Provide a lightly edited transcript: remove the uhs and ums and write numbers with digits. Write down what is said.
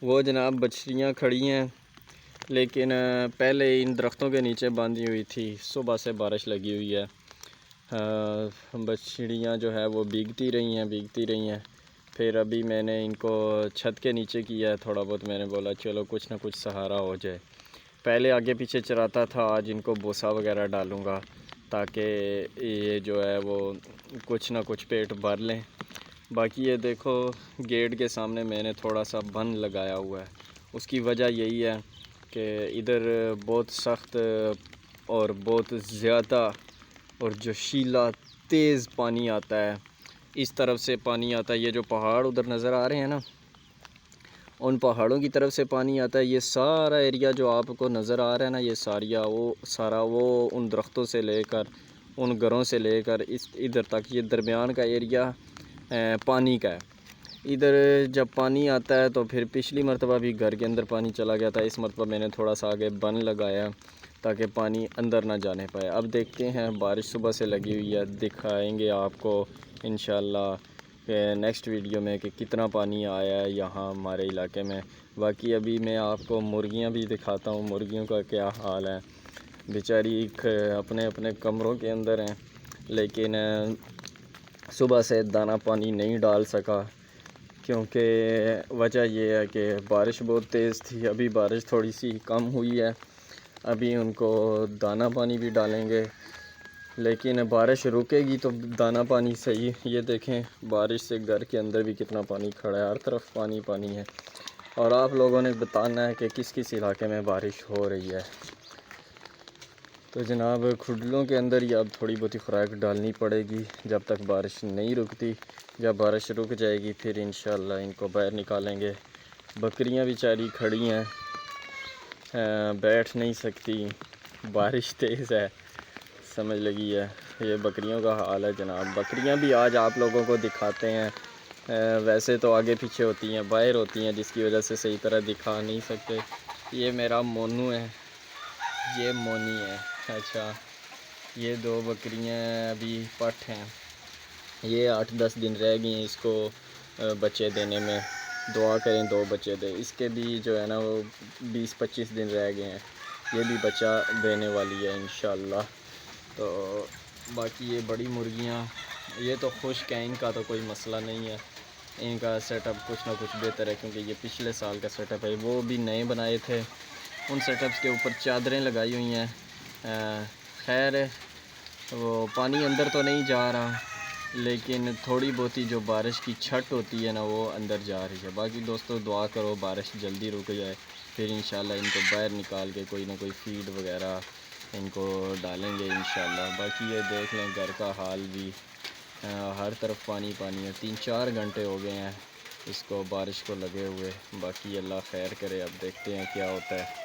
وہ جناب بچڑیاں کھڑی ہیں، لیکن پہلے ان درختوں کے نیچے باندھی ہوئی تھی، صبح سے بارش لگی ہوئی ہے۔ بچڑیاں جو ہے وہ بھیگتی رہی ہیں۔ پھر ابھی میں نے ان کو چھت کے نیچے کیا ہے، تھوڑا بہت میں نے بولا چلو کچھ نہ کچھ سہارا ہو جائے۔ پہلے آگے پیچھے چراتا تھا، آج ان کو بوسا وغیرہ ڈالوں گا تاکہ یہ جو ہے وہ کچھ نہ کچھ پیٹ بھر لیں۔ باقی یہ دیکھو گیٹ کے سامنے میں نے تھوڑا سا بند لگایا ہوا ہے، اس کی وجہ یہی ہے کہ ادھر بہت سخت اور بہت زیادہ اور جوشیلا تیز پانی آتا ہے۔ اس طرف سے پانی آتا ہے، یہ جو پہاڑ ادھر نظر آ رہے ہیں نا، ان پہاڑوں کی طرف سے پانی آتا ہے۔ یہ سارا ایریا جو آپ کو نظر آ رہا ہے نا، یہ سارا وہ ان درختوں سے لے کر ان گھروں سے لے کر ادھر تک یہ درمیان کا ایریا پانی کا ہے۔ ادھر جب پانی آتا ہے تو پھر پچھلی مرتبہ بھی گھر کے اندر پانی چلا گیا تھا، اس مرتبہ میں نے تھوڑا سا آگے بند لگایا تاکہ پانی اندر نہ جانے پائے۔ اب دیکھتے ہیں، بارش صبح سے لگی ہوئی ہے، دکھائیں گے آپ کو انشاءاللہ نیکسٹ ویڈیو میں کہ کتنا پانی آیا ہے یہاں ہمارے علاقے میں۔ باقی ابھی میں آپ کو مرغیاں بھی دکھاتا ہوں، مرغیوں کا کیا حال ہے۔ بیچاری اپنے اپنے کمروں کے اندر ہیں، لیکن صبح سے دانہ پانی نہیں ڈال سکا کیونکہ وجہ یہ ہے کہ بارش بہت تیز تھی۔ ابھی بارش تھوڑی سی کم ہوئی ہے، ابھی ان کو دانہ پانی بھی ڈالیں گے، لیکن بارش رکے گی تو دانہ پانی صحیح۔ یہ دیکھیں بارش سے گھر کے اندر بھی کتنا پانی کھڑا ہے، ہر طرف پانی پانی ہے۔ اور آپ لوگوں نے بتانا ہے کہ کس کس علاقے میں بارش ہو رہی ہے۔ تو جناب کھڈلوں کے اندر ہی اب تھوڑی بہت خوراک ڈالنی پڑے گی جب تک بارش نہیں رکتی۔ جب بارش رک جائے گی پھر انشاءاللہ ان کو باہر نکالیں گے۔ بکریاں بیچاری کھڑی ہیں، بیٹھ نہیں سکتی، بارش تیز ہے، سمجھ لگی ہے۔ یہ بکریوں کا حال ہے جناب۔ بکریاں بھی آج آپ لوگوں کو دکھاتے ہیں، ویسے تو آگے پیچھے ہوتی ہیں، باہر ہوتی ہیں، جس کی وجہ سے صحیح طرح دکھا نہیں سکتے۔ یہ میرا مونو ہے، یہ مونی ہے۔ اچھا، یہ دو بکریاں ابھی پٹھ ہیں، یہ 8-10 دن رہ گئی ہیں اس کو بچے دینے میں۔ دعا کریں 2 بچے دے، اس کے بھی جو ہے نا وہ 20-25 دن رہ گئے ہیں، یہ بھی بچہ دینے والی ہے انشاءاللہ۔ تو باقی یہ بڑی مرغیاں، یہ تو خشک ہیں، ان کا تو کوئی مسئلہ نہیں ہے، ان کا سیٹ اپ کچھ نہ کچھ بہتر ہے کیونکہ یہ پچھلے سال کا سیٹ اپ ہے، وہ بھی نئے بنائے تھے، ان سیٹ اپس کے اوپر چادریں لگائی ہوئی ہیں۔ خیر وہ پانی اندر تو نہیں جا رہا، لیکن تھوڑی بہت جو بارش کی چھٹ ہوتی ہے نا وہ اندر جا رہی ہے۔ باقی دوستو دعا کرو بارش جلدی رک جائے، پھر انشاءاللہ ان کو باہر نکال کے کوئی نہ کوئی فیڈ وغیرہ ان کو ڈالیں گے انشاءاللہ۔ باقی یہ دیکھ لیں گھر کا حال بھی، ہر طرف پانی پانی ہے، 3-4 گھنٹے ہو گئے ہیں اس کو بارش کو لگے ہوئے۔ باقی اللہ خیر کرے، اب دیکھتے ہیں کیا ہوتا ہے۔